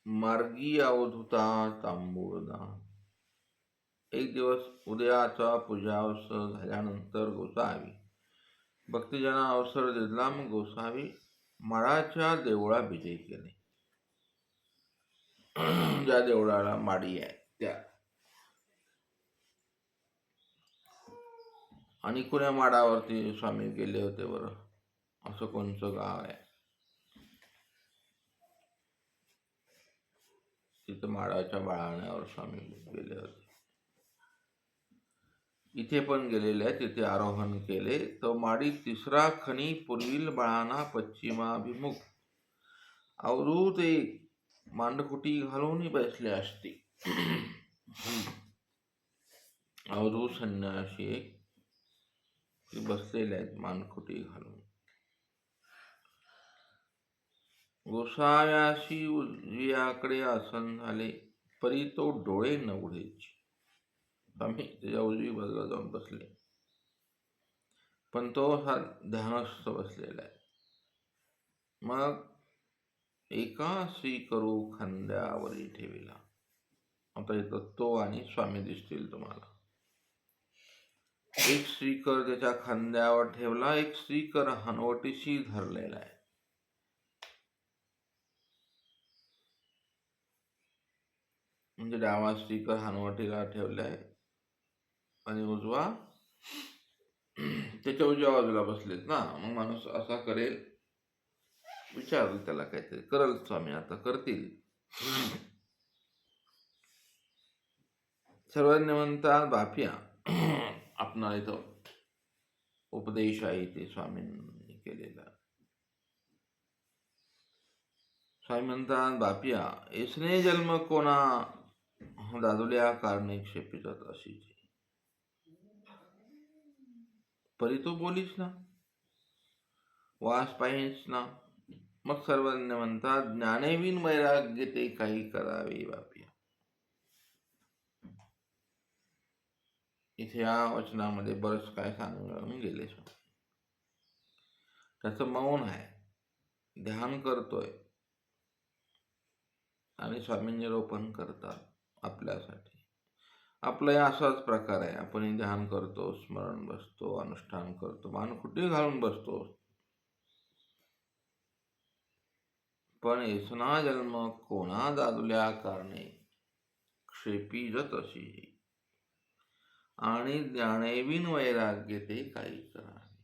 मार्गी अवधूता तांबूळदान. एक दिवस उदयाचा पूजावसर झाल्यानंतर गोसावी भक्तजना अवसर दिला. मग गोसावी माळाच्या देवळा विजय केले. ज्या देवळाला माडी आहे त्या. आणि कुण्या माडावरती स्वामी गेले होते बरं? असं कोणचं गाव आहे तिथं माडाच्या बाळाण्यावर स्वामी गेले होते? इथे पण गेलेले आहे. तिथे आरोहण केले. तो माडी तिसरा खनी पूर्वील बाळाना पश्चिमाभिमुख अवधूत एक मांडकुटी घालून बसले असते. अवधूत संन्यासी एक बसलेले आहेत मानकुटी घालून. गोसाव्याशी उजवीकडे आसन झाले, परी तो डोळे न उघडेची. स्वामी त्याच्या उजवी बाजूला जाऊन बसले, पण तो हा ध्यानस्थ बसलेला आहे. मग एका श्री करू खांद्यावरी ठेविला. आता इथं तो आणि स्वामी दिसतील तुम्हाला. एक श्रीकर त्याच्या खांद्यावर ठेवला, एक श्रीकर हनवटीशी धरलेला आहे. म्हणजे डावा श्रीकर हनवटीला ठेवलाय आणि उजवा त्याच्या उजव्या बाजूला बसलेत ना. मग माणूस असा करेल, विचारलं त्याला काहीतरी करल स्वामी, आता करतील. सर्वज्ञ म्हणतात बापिया. आपणाला इथं उपदेश आहे ते स्वामींनी केलेला. स्वामी म्हणतात बापिया, इसने जन्म कोणा दादुल्या कारणे क्षेपितात अशी. परी तू बोलीस ना, वास पाहिस ना. मग सर्वज्ञ म्हणतात ज्ञानेविन वैराग्य ते काही करावे बापिया. इथे या वचनामध्ये बरंच काय सांगून गेले. त्याचं मौन आहे, ध्यान करतोय आणि स्वामी निरोपण करतात आपल्यासाठी. आपला असाच प्रकार आहे. आपण ध्यान करतो, स्मरण बसतो, अनुष्ठान करतो, मानकुटी घालून बसतो. पण ऐसना जन्म कोणा दादुल्या कारणे क्षेपीजत अशी. आणि ज्ञानेविन वैराग्य ते काही करावे.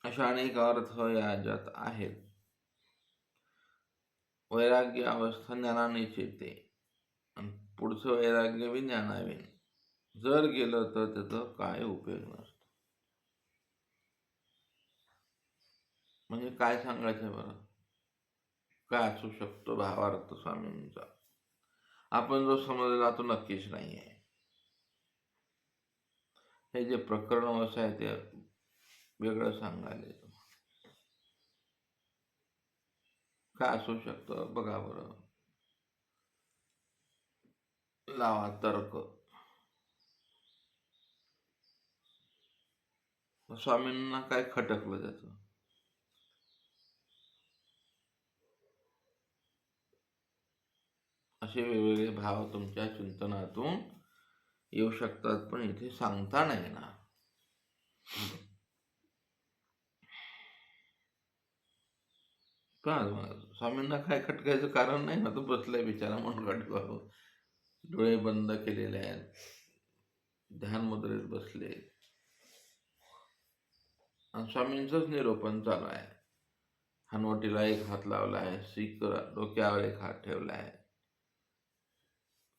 अशा अनेक अर्थ याच्यात आहेत. वैराग्य अवस्था ज्ञानानेच येते आणि पुढचं वैराग्य बी ज्ञानाविन जर गेलं तर त्याचा काय उपयोग नसतो. म्हणजे काय सांगायचं बरं? काय असू शकतो भावार्थ स्वामींचा? आपण जो समजला तो नक्कीच नाही आहे. हे जे प्रकरण असं आहे ते वेगळं सांगायला. काय असू शकतं बघा बरं, लावा तर्क. स्वामींना काय खटकलं त्याचं? असे वेगवेगळे भाव तुमच्या चिंतनातून येऊ शकतात, पण इथे सांगता नाही ना. स्वामींना काय खटकायचं कारण नाही ना. तो बसलाय बिचारा म्हणून डोळे बंद केलेले आहेत, ध्यान मुद्रेत बसले आणि स्वामींचंच निरोपण चालू आहे. हनवटीला एक हात लावला आहे, श्रीकर डोक्यावर एक हात ठेवला आहे,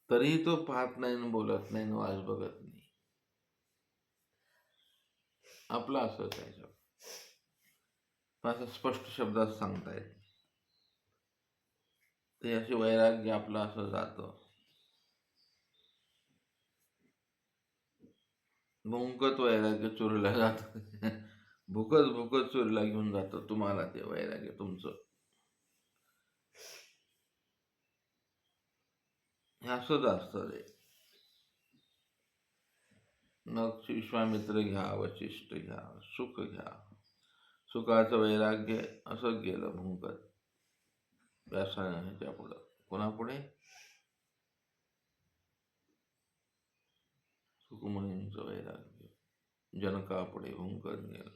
तरीही तो पाहत नाही, बोलत नाही, वास बघत नाही. आपला असंच आहे. असं स्पष्ट शब्दात सांगतायत ते. असे वैराग्य आपलं असं जातं. भुंकत वैराग्य चोरीला जात. भुकत भुकत चोरीला घेऊन जातं तुम्हाला ते वैराग्य तुमचं. हे असंच असतं ते. मग विश्वामित्र घ्या, वशिष्ठ घ्या, सुख घ्या. सुखाचं वैराग्य असं गेलं भुंकत व्यासाने ह्याच्या पुढं. कोणापुढे? सुखमुनींचं वैराग्य जनकापुढे भुंकत गेलं.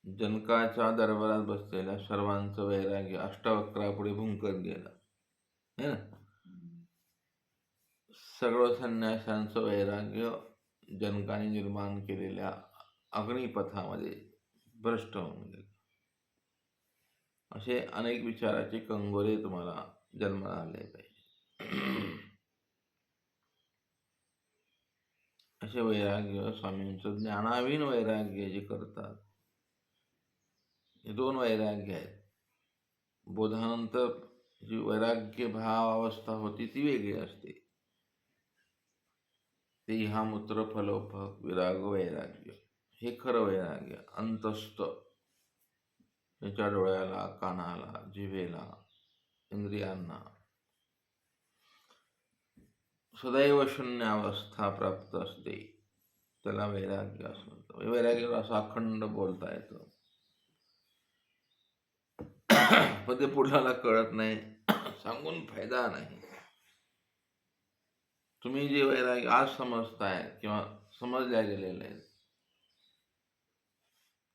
जनकाच्या दरबारात बसलेल्या सर्वांचं वैराग्य अष्टावक्रापुढे भुंकत गेलं, है ना. सर्व संन्याशांचं वैराग्य जनकाने निर्माण केलेल्या अग्निपथामध्ये भ्रष्ट होऊन गेले. असे अनेक विचाराचे कंगोरे तुम्हाला जन्माला आले पाहिजे. असे वैराग्य स्वामींचं ज्ञानाविन वैराग्य जे करतात, हे दोन वैराग्य आहेत. बोधानंतर जी वैराग्य भाव अवस्था होती ती वेगळी असते. ते हा मूत्र फलोपक विराग वैराग्य, हे खरं वैराग्य. अंतस्थ, त्याच्या डोळ्याला, कानाला, जिभेला, इंद्रियांना सदैव शून्य अवस्था प्राप्त असते, त्याला वैराग्य असं म्हणतं. वैराग्याला असं अखंड बोलता येतं, पण ते पुढाला कळत नाही, सांगून फायदा नाही. तुम्ही जे वैराग्य आज समजताय किंवा समजल्या गेलेले आहेत,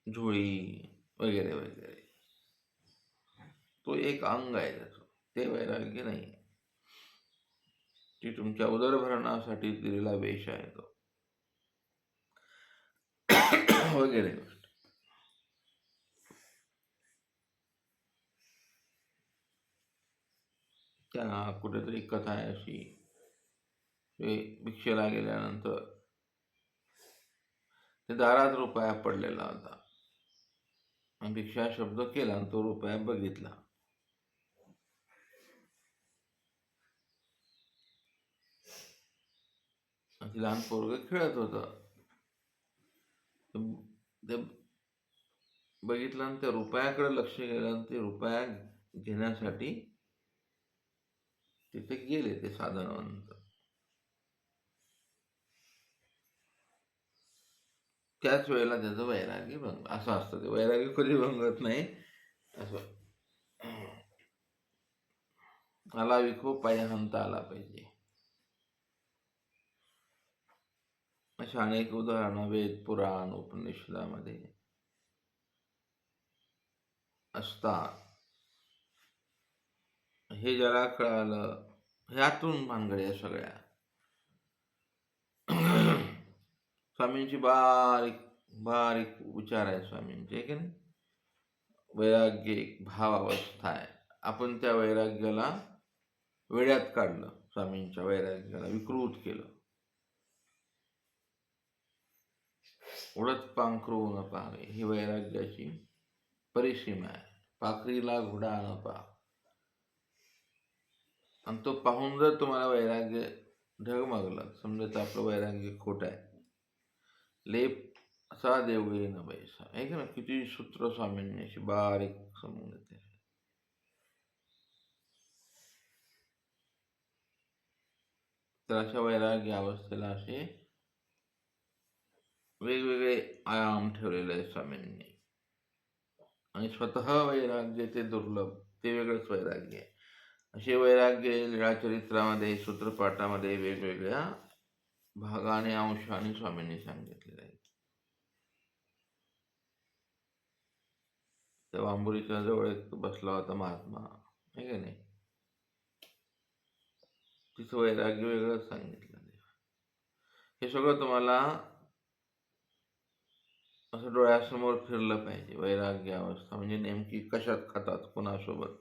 झोळी वगैरे वगैरे, तो एक अंग आहे त्याचं, ते वैराग्य नाही. ती तुमच्या उदरभरणासाठी दिलेला वेश आहे तो वगैरे गोष्ट. त्या कुठेतरी कथा आहे अशी, ते भिक्षेला गेल्यानंतर ते दारात रुपया पडलेला होता. भिक्षा शब्द केला आणि तो रुपया बघितला. लहान पोरग खेळत होतं, ते बघितलं आणि त्या रुपयाकडे लक्ष गेलं आणि ते रुपया घेण्यासाठी तिथे गेले ते साधनवंत. त्याच वेळेला त्याचं वैराग्य भंग. असं असतं ते, वैराग्य कधी भंगत नाही. असं आला विखो पाय हंता आला पाहिजे. अशा अनेक उदाहरणं वेद, पुराण, उपनिषदामध्ये असतात. हे ज्याला कळालं, ह्यातून भानगड्या सगळ्या. स्वामींची बारीक बारीक विचार आहे स्वामींचे, की नाही. वैराग्य एक भाव अवस्था आहे. आपण त्या वैराग्याला वेड्यात काढलं, स्वामींच्या वैराग्याला विकृत केलं. उडत पांखरू न पाहावे, ही वैराग्याची परिसीमा आहे. पाखरीला घोडा न पा, आणि तो पाहून जर तुम्हाला वैराग्य ढगमगलं, समजायचं आपलं वैराग्य खोट आहे. लेप असा देवळी न बैसा, आहे की ना. किती सूत्र स्वामींनी अशी बारीक समजून येते. तर अशा वैराग्य अवस्थेला असे वेगवेगळे आयाम ठेवलेले आहेत स्वामींनी. आणि स्वतः वैराग्य ते दुर्लभ, ते वेगळंच वैराग्य आहे. असे वैराग्य लीळाचरित्रामध्ये, सूत्रपाठामध्ये वेगवेगळ्या भागाने, अंशाने स्वामींनी सांगितलेले आहेत. त्या वांबुरीच्या जवळ एक बसला होता महात्मा, आहे की नाही. तिचं वैराग्य वेगळंच सांगितलं. हे सगळं तुम्हाला असं डोळ्यासमोर फिरलं पाहिजे. वैराग्य अवस्था म्हणजे नेमकी कशात खातात, कोणासोबत.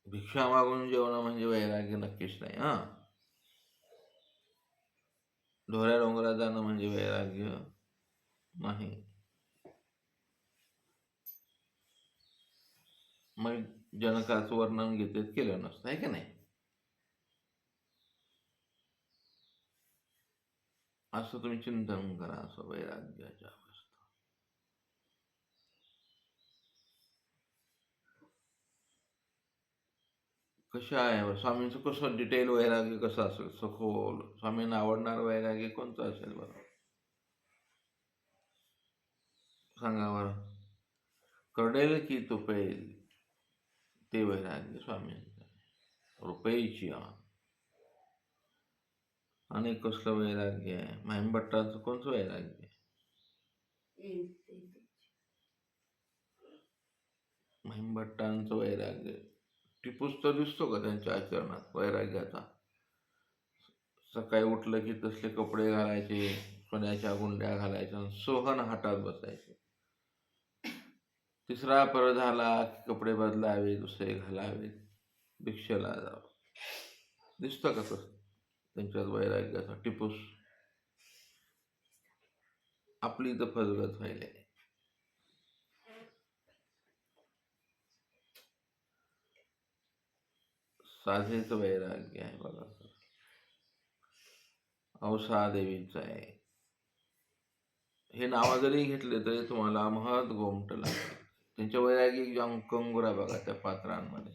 भिक्षा मागून जेवणं म्हणजे वैराग्य नक्कीच नाही. ढोऱ्या डोंगरात जाणं म्हणजे वैराग्य नाही. मग जनकाचं वर्णन गीतेत केलं नसतं, आहे की नाही. असं तुम्ही चिंतन करा, असं वैराग्याच्या अवस्था. कशा आहे स्वामींचं कसं डिटेल वैराग्य कसं असेल, सखोल स्वामींना आवडणारं वैराग्य कोणतं असेल बरं, सांगा बरं. कळेल की तुपेल ते वैराग्य स्वामींचं. रुपयेची आणि कसलं वैराग्य आहे, महिमभट्टाचं कोणतं वैराग्य आहे? महिमभट्टांचं वैराग्य टिपूस तर दिसतो का त्यांच्या आचरणात वैराग्याचा? सकाळी उठलं की तसले कपडे घालायचे, सोन्याच्या गुंड्या घालायच्या, सोहन हातात बसायचे. तिसरा पर झाला की कपडे बदलावे, दुसरे घालावे, भिक्षेला जावं. दिसतं का तसं त्यांच्यात वैराग्याचा टिपूस? आपली तर फजगत व्हायला. साधेच वैराग्य आहे बघा. औसा देवीचं आहे. हे नाव जरी घेतले तरी तुम्हाला महत गोमट लागेल. त्यांच्या वैरागिक कंगुरा बघा त्या पात्रांमध्ये.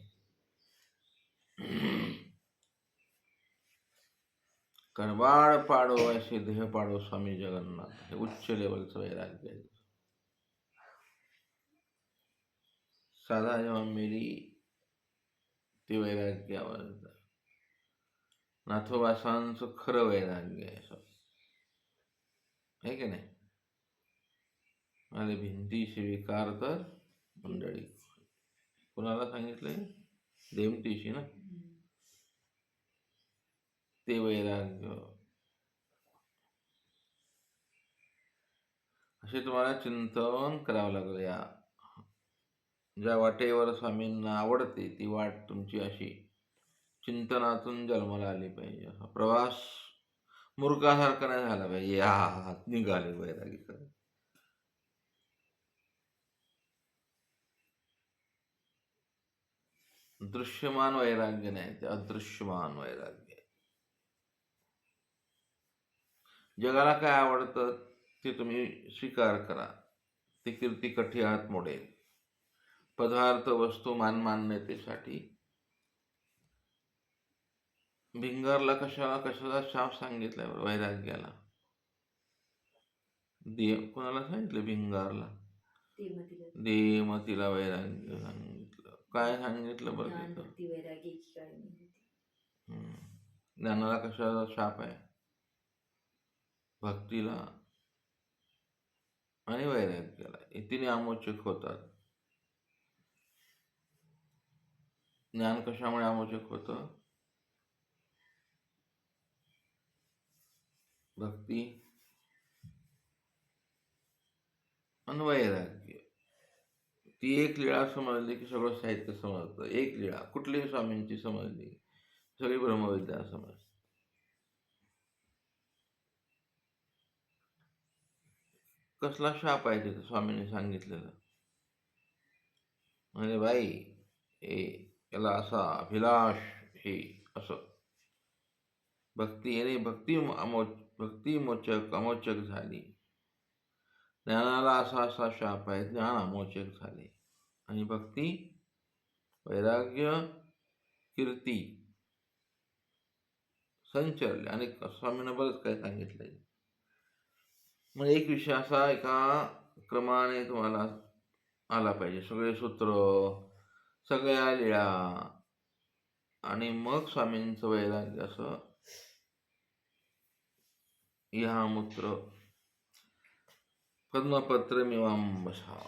कणवाड पाडो असे देह पाडो स्वामी जगन्नाथ, हे उच्च लेवलचं वैराग्य आहे. साधा जेव्हा मेली ते वैराग्य आवडतं. नाथोबासांचं खरं वैराग्य आहे की नाही? मला भिंती स्वीकार तर मंडळी. कुणाला सांगितलंय? देमटीशी ना. ते वैराग्य असे तुम्हाला चिंतन करावं लागलं. या ज्या वाटेवर स्वामींना आवडते ती वाट तुमची अशी चिंतनातून जन्माला आली पाहिजे. हा प्रवास मूर्खासारखा नाही झाला पाहिजे. या निघाले वैरागी कर. दृश्यमान वैराग्य नाही, ते अदृश्यमान वैराग्य. जगाला काय आवडतं ते तुम्ही स्वीकार करा. ते कीर्ती कठी हात मोडेल. पदार्थ वस्तू मान्यतेसाठी भिंगारला कशाचा शाप सांगितलाय वैराग्याला? कोणाला सांगितलं? भिंगारला देमतीला वैराग्य सांगितलं. काय सांगितलं बरं? ज्ञानाला कशाचा शाप आहे? भक्तीला आणि वैराग्याला. हे तिने आमोचक होतात. ज्ञान कशामुळे आमोचक होतं? भक्ती आणि वैराग्य. ती एक लीळा समजली की सगळं साहित्य समजतं. एक लीळा कुठलीही स्वामींची समजली, सगळी ब्रह्मविद्या समजते. कसला शाप आहे तिथे स्वामींनी सांगितलेलं? म्हणजे बाई याला असा अभिलाष हे असं भक्ती याने भक्ती मोचक अमोचक झाली. ज्ञानाला असा शाप आहे, ज्ञान अमोचक झाले. आणि भक्ती वैराग्य कीर्ती संचरले. आणि स्वामींना बरंच काय सांगितलंय. म्हणजे एक विषय असा एका क्रमाने तुम्हाला आला पाहिजे. सगळे सूत्र, सगळ्या लीळा, आणि मग स्वामींचं वैराग्य असं ह्या मूत्र पद्मपत्र मिवांबसा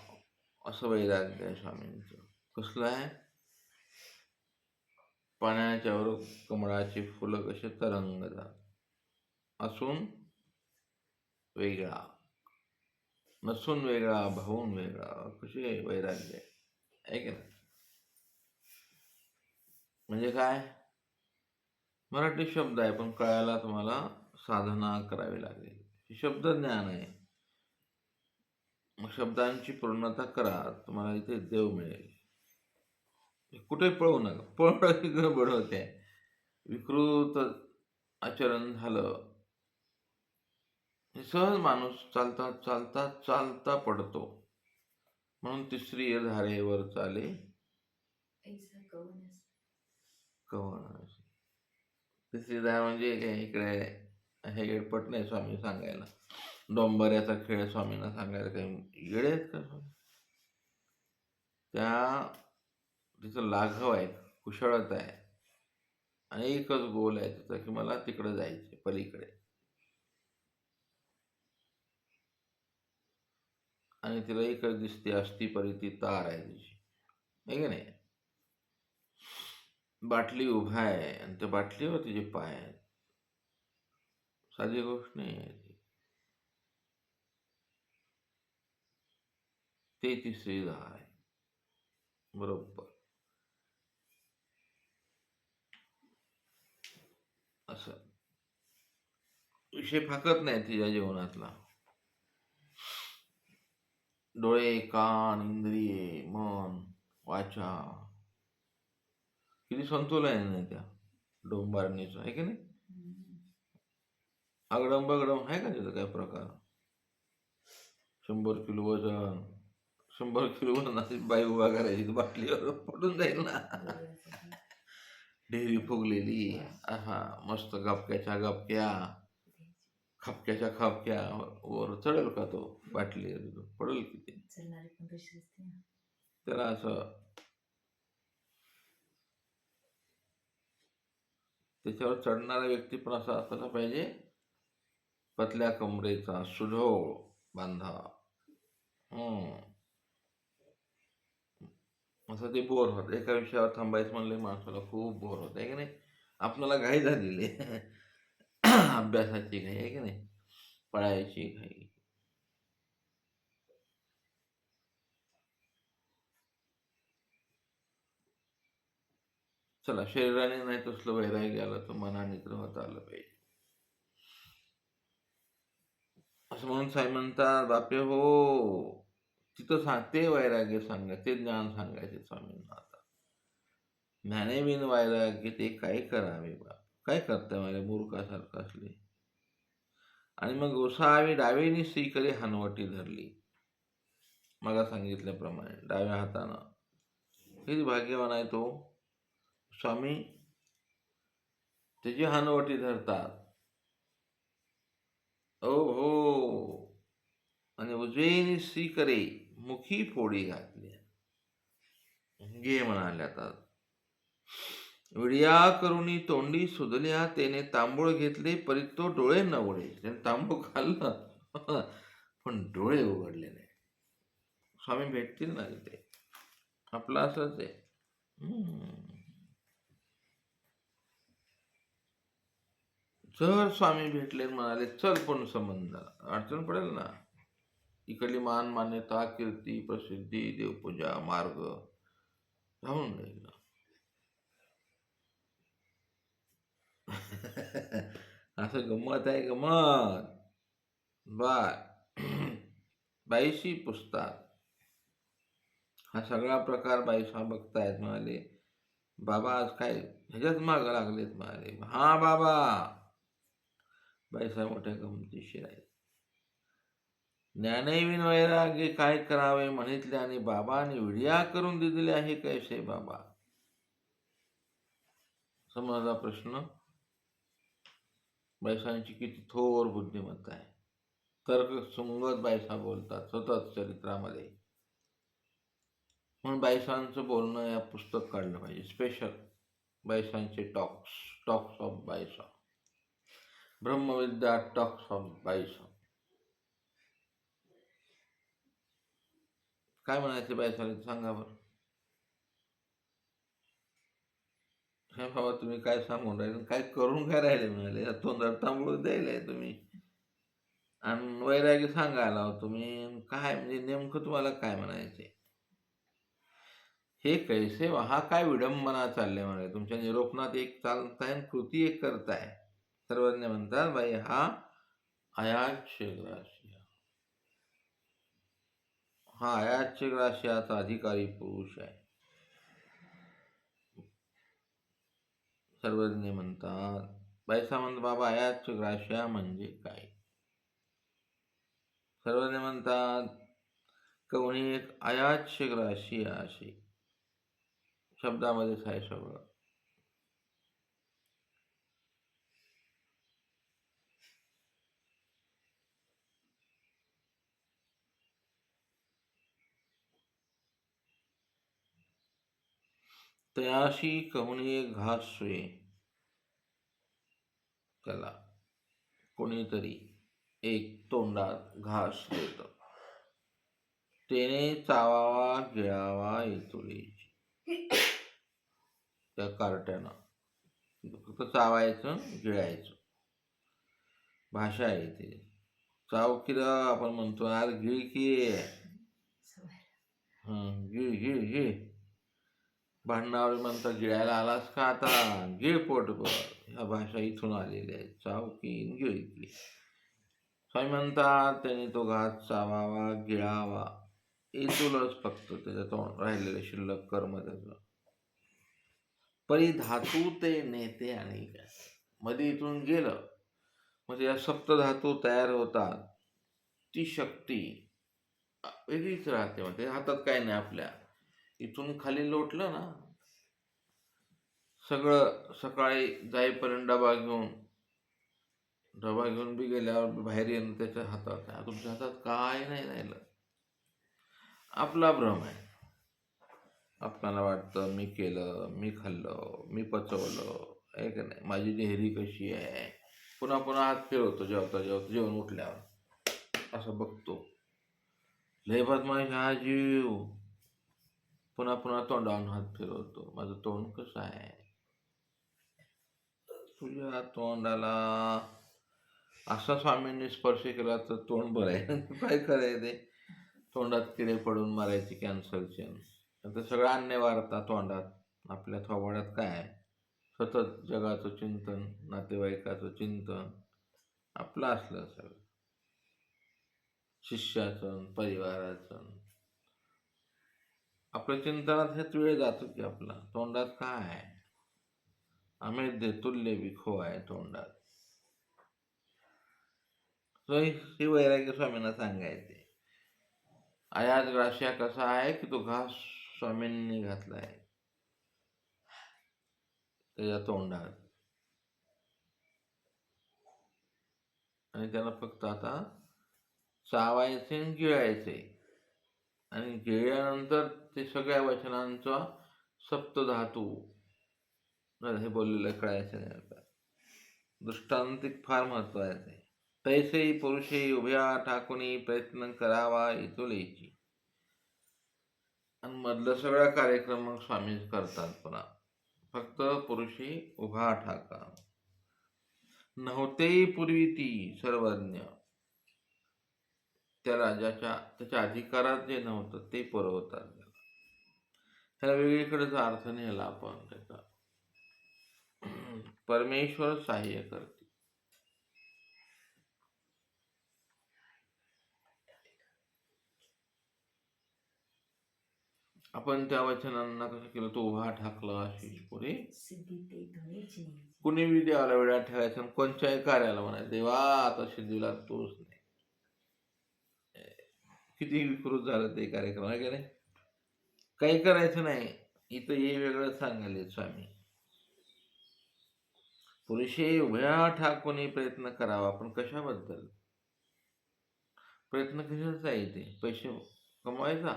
असं वैराग्य आहे स्वामींचं. कसलं आहे? पाण्याच्यावर कमळाची फुलं कसे तरंगतात, असून वेगळा, नसून वेगळा, भावून वेगळा, कसे वैराग्य आहे की नाही? म्हणजे काय? मराठी शब्द आहे पण कळायला तुम्हाला साधना करावी लागेल. हे शब्द ज्ञान आहे. मग शब्दांची पूर्णता करा, तुम्हाला इथे देव मिळेल. कुठे पळू नका. पळणं गडबड होते. विकृत आचरण झालं, सहज माणूस चालता चालता चालता पडतो. म्हणून तिसरी धारेवर चाले कवण. तिसरी धार म्हणजे काय, इकडे हे येडपट नाही स्वामी सांगायला. डोंबऱ्याचा खेळ स्वामींना सांगायला काही येडे आहेत का स्वामी? त्या तिचं लाघव आहे, कुशळता आहे आणि एकच गोल आहे तिचा की मला तिकडे जायचे पलीकडे. आणि तिला एकच दिसते, अस्थीपरी ती तार आहे तिची, आहे की नाही. बाटली उभा आहे आणि त्या बाटलीवर तिचे पाय आहेत. साधी गोष्ट नाही आहे ती. ते तिसरी धार आहे बरोबर. असं विषय फाकत नाही तिच्या जीवनातला. डोळे, कान, इंद्रिये, मन, वाचा किती संतुलन आहे त्या डोंबारणीचं, आहे की नाही. आगडम बगडम आहे का तिथं काय प्रकार? 100 किलो वजन, 100 किलो वजनाची बाई उभा करायची बाटलीवर, पडून जाईल ना. ढेरी फुगलेली, हा मस्त गपक्याच्या गपक्या, खपक्याच्या खपक्या, वर चढेल का तो बाटली? पडेल किती त्याला. असं त्याच्यावर चढणारा व्यक्ती पण असा असला पाहिजे, पतल्या कमरेचा, सुढोळ बांधा. असं ते बोर होत. एका विषयावर थांबायचं म्हणले माणसाला खूप बोर होत, आहे की नाही. आपल्याला घाई झालेली अभ्यासाची घाई, आहे की नाही, पळायची घाई. चला, शरीराने नाही तसलं वैराग्य आलं तर मनाने तर होता आलं पाहिजे. असं म्हणून साई म्हणतात, बापे हो, तिथं सांगते वैराग्य ते ज्ञान सांगायचे स्वामींना. आता ज्ञाने बिन वैराग्य ते काय करावे बा, काय करताय माझ्या मूर्खासारखं असले. आणि मग गोसावी डावीनी श्रीकरी हनवटी धरली, मला सांगितल्याप्रमाणे डाव्या हातानं. किती भाग्यवान आहे तो स्वामी, त्याची हनवटी धरतात. ओ हो. आणि उजवीनी श्रीकरे मुखी फोडी घातली, घे म्हणाले. आता विडिया करुणी तोंडी सुदल्या, त्याने तांबूळ घेतले परी तो डोळे न उघडे. त्याने तांबूळ खाल्लं पण डोळे उघडले नाही. स्वामी भेटतील ना तिथे, आपलं असंच आहे. जर स्वामी भेटले म्हणाले चल पण संबंध, अडचण पडेल ना. इकडली मान मान्यता, कीर्ती, प्रसिद्धी, देवपूजा, मार्ग राहून जाईल ना. असं गंमत आहे, गंमत. बाईशी पुस्तक हा सगळा प्रकार बाईसा बघतायत. म्हणाले बाबा आज काय ह्याच्यात माग लागलेत. म्हणाले हा बाबा. बाईसा मोठ्या गमतीशीर आहेत. ज्ञानविन वैराग्य काय करावे म्हणितले, आणि बाबाने विडिया करून दिलेले आहे कैसे बाबा. समजला प्रश्न. बाईसांची किती थोर बुद्धिमत्ता आहे. तर्क सुंगत बाईसा बोलतात सतत चरित्रामध्ये. म्हणून बाईसांचं बोलणं या पुस्तक काढलं पाहिजे स्पेशल. बाईसांचे टॉक्स ऑफ बाईसा, ब्रह्मविद्या टॉक्स ऑफ बाईसा. काय म्हणायचे बाईसाला सांगा बरं. हे बाबा तुम्ही काय सांगून राहिले, काय करून काय राहिले. म्हणाले तोंडात तांबूळ द्यायलाय तुम्ही आणि वैराग्य सांगायला तुम्ही. काय म्हणजे नेमकं तुम्हाला काय म्हणायचे. हे कैसे हा काय विडंबना चालले म्हणाले. तुमच्या निरोपणात एक चालताय, कृती एक करताय. सर्वज्ञ म्हणतात बाई हा अयाच्यग्रासिया, हा अयाच्यग्रासियाचा अधिकारी पुरुष आहे. सर्वज्ञ म्हणतात, बाईसा म्हणतात बाबा अयाच्यग्रासिया म्हणजे काय. सर्वज्ञ म्हणतात कोणी एक अयाच्यग्रासिया अशी शब्दामध्येच आहे सगळं. तयाशी कहूनी एक घास सोये, त्याला कोणीतरी एक तोंडात घास देत, तेने चावावा गिळावा येतुलीची. त्या कार्ट्यानं फक्त चावायचं गिळायचं, भाषा आहे ती. चाव किरा आपण म्हणतो, अरे गिळ की, गिळ गिळ गिळ. भांडणावर म्हणतात गिळायला आलास का आता, गिळ पोटभर. ह्या भाषा इथून आलेल्या आहेत, चाव की गिळ की. स्वामी म्हणतात त्याने तो घास चावावा गिळावा, इथूनच फक्त त्याच्या तोंड राहिलेलं शिल्लक कर्म त्याचं. परी धातू ते नेते आणि काय मध्ये इथून गेलं म्हणजे या सप्तधातू तयार होतात. ती शक्ती वेगळीच राहते. म्हणजे हातात काय नाही आपल्या, इथून खाली लोटलं ना सगळं. सकाळी जाईपर्यंत डबा घेऊन बी गेल्यावर बाहेर येणं त्याच्या हातात आहे. तुमच्या हातात काय नाही राहिलं. आपला भ्रम आहे. आपल्याला वाटतं मी केलं, मी खाल्लं, मी पचवलं, आहे का नाही, माझी देहरी कशी आहे. पुन्हा पुन्हा हात फिरवतो जेवता जेवता, जेवण उठल्यावर असं बघतो, लय बदमाश हा जीव. पुन्हा पुन्हा तोंडावरून हात फिरवतो, माझं तोंड कसं आहे. तुझ्या तोंडाला असा स्वामींनी स्पर्श केला तर तोंड बरं आहे. काय करायचं ते, तोंडात किडे पडून मारायचे कॅन्सरचे. तर सगळं अन्य वारता तोंडात. आपल्या थोबाड्यात काय आहे, सतत जगाचं चिंतन, नातेवाईकाचं चिंतन आपलं असलं सगळं, शिष्याचं, परिवाराचं. आपल्या चिंतनात हेच वेळ जातो की आपला. तोंडात काय आहे, आम्ही देतुल्य विखो आहे तोंडात. ही वैराग्य स्वामींना सांगायचे. आयात ग्राश्या कसा आहे की तो घास स्वामींनी घातलाय त्याच्या तोंडात, आणि त्याला फक्त आता चावायचे आणि गिळायचे. आणि गिळल्यानंतर ते सगळ्या वचनांचा सप्तधातू हे बोललेलं कळायचं नाही. आता दृष्टांतिक फार महत्वाचं आहे. तैसेही पुरुषे उभ्या ठाकुनी प्रयत्न करावा इतुलेची. आणि मधलं सगळा कार्यक्रम मग स्वामी करतात. पुन्हा फक्त पुरुषी उभा ठाका. नव्हते पूर्वी ती सर्वज्ञ, त्या राजाच्या त्याच्या अधिकारात जे नव्हतं ते पुरवतात. त्याला वेगळीकडेचा अर्थ नेला आपण त्याचा. परमेश्वर सहाय्य करते. आपण त्या वचनांना कसं केलं, तो उभा ठाकला आशिष पुरे. कुणी बी देवाला वेळा ठेवायचं, कोणत्याही कार्याला म्हणायचं देवा आता सिद्धीला तोच नाही. किती विकृत झालं ते कार्यक्रम, आहे का नाही. काही करायचं नाही. इथं हे वेगळं सांगायले स्वामी. पुरुषे उभ्या ठाकून प्रयत्न करावा. पण कशाबद्दल प्रयत्न, कशाचा आहे ते, पैसे कमवायचा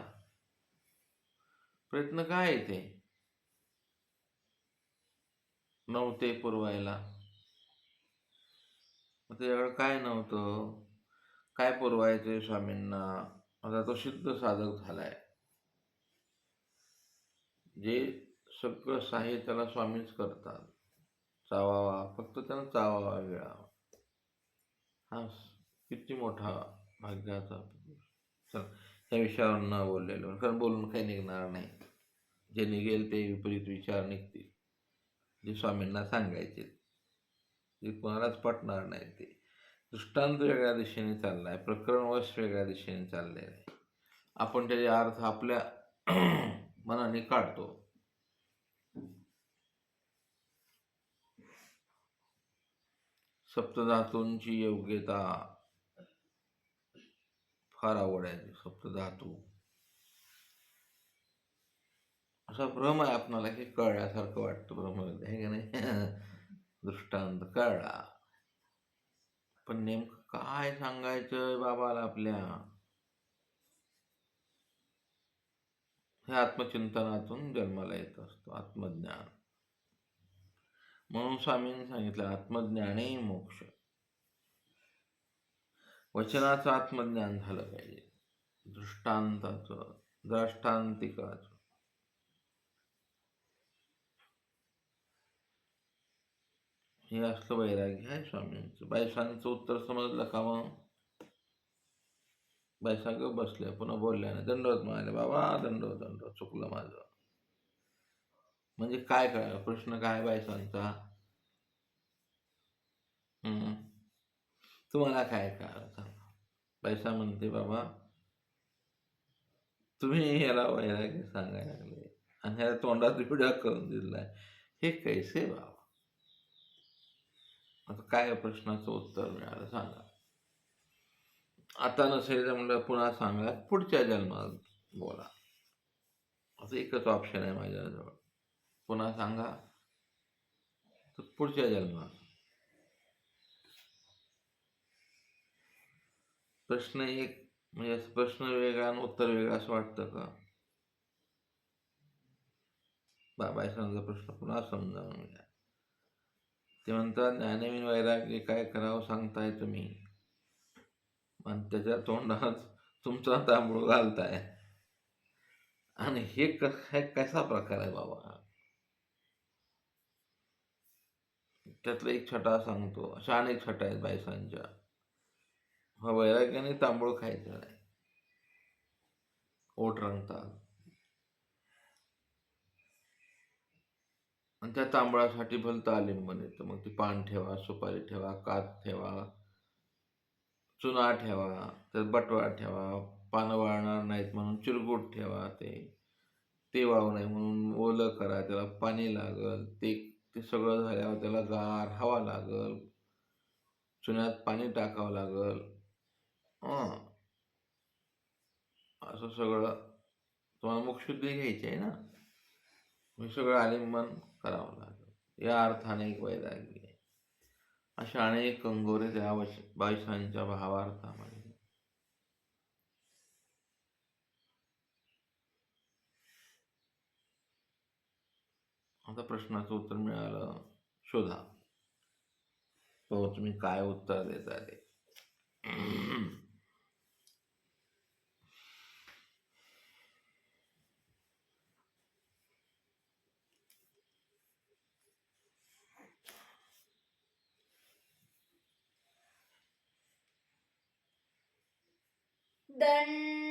प्रयत्न काय आहे ते, नव्हते पुरवायला. त्याच्याकडे काय नव्हतं, काय पुरवायचे स्वामींना. आता तो सिद्ध साधक झालाय, जे सगळं साह्य त्याला स्वामीच करतात. चावावा फक्त त्यानं चावावा गिळावा, हा किती मोठा भाग्याचा. चल त्या विषयावर न बोललेलो, कारण बोलून काही निघणार नाही. जे निघेल ते विपरीत विचार निघतील, जे स्वामींना सांगायचे जे कोणालाच पटणार नाही. ते दृष्टांत वेगळ्या दिशेने चाललाय, प्रकरणवश वेगळ्या दिशेने चाललेलं आहे. आपण त्याचे अर्थ आपल्या मनाने काढतो. सप्तधातूंची योग्यता फार आवड आहे. सप्तधातू असा भ्रम आहे आपणाला की कळल्यासारखं वाटतं, भ्रम आहे का नाही. दृष्टांत कळला, पण नेमकं काय सांगायचं बाबाला आपल्या, हे आत्मचिंतनातून जन्माला येत असतो आत्मज्ञान. म्हणून स्वामींनी सांगितलं आत्मज्ञाने मोक्ष. वचनाचं आत्मज्ञान झालं पाहिजे, दृष्टांताचं, द्रष्टांतिकाचं. हे असलं वैराग्य आहे स्वामींचं. बायसांचं उत्तर समजलं का? मग बायसा ग बसल्या, पुन्हा बोलल्याने दंडवत म्हणाले, बाबा दंडवत दंडवत, चुकलं माझं. म्हणजे काय कळलं? प्रश्न काय बायसांचा? तुम्हाला काय कळलं सांगा? बायसा म्हणते, बाबा तुम्ही याला वैराग्य सांगायला लागले आणि ह्याला तोंडात व्हिडिओ करून दिलाय, हे कैसे बाबा? आता काय प्रश्नाचं उत्तर मिळालं सांगा? आता नसेल जमलं पुन्हा सांगा, पुढच्या जन्मात बोला. असं एकच ऑप्शन आहे माझ्याजवळ. पुन्हा सांगा तर पुढच्या जन्मात. प्रश्न एक म्हणजे प्रश्न वेगळा आणि उत्तर वेगळं असं वाटतं का? बाबासांचा प्रश्न पुन्हा समजावून घ्या. ते म्हणतात, ज्ञानविन वैराग्य काय करावं सांगताय तुम्ही, आणि त्याच्या तोंडात तुमचा तांबूळ घालताय. आणि हे कसा प्रकार आहे बाबा? त्यातला एक छटा सांगतो. अशा अनेक छटा आहेत बायसांच्या. हा वैराग्याने तांबूळ खायचं नाही, ओठ रंगतात. आणि त्या तांबळासाठी भलतं आलिंबन येतं. मग ती पान ठेवा, सुपारी ठेवा, कात ठेवा, चुना ठेवा, त्यात बटवा ठेवा, पानं वाळणार नाहीत म्हणून चिरगूट ठेवा, ते वाळू नाही म्हणून ओलं करा, त्याला पाणी लागल, ते सगळं झाल्यावर त्याला गार हवा लागल, चुन्यात पाणी टाकावं लागल. असं सगळं तुम्हाला मुखशुद्धी घ्यायची आहे ना, हे सगळं आलिंबन करावं लागेल. या अर्थाने एक वैराग्य आहे. अशा अनेक कंगोरे त्या बाईसांच्या भावार्थामध्ये. आता प्रश्नाचं उत्तर मिळालं, शोधा. तो तुम्ही काय उत्तर देता ते. दंड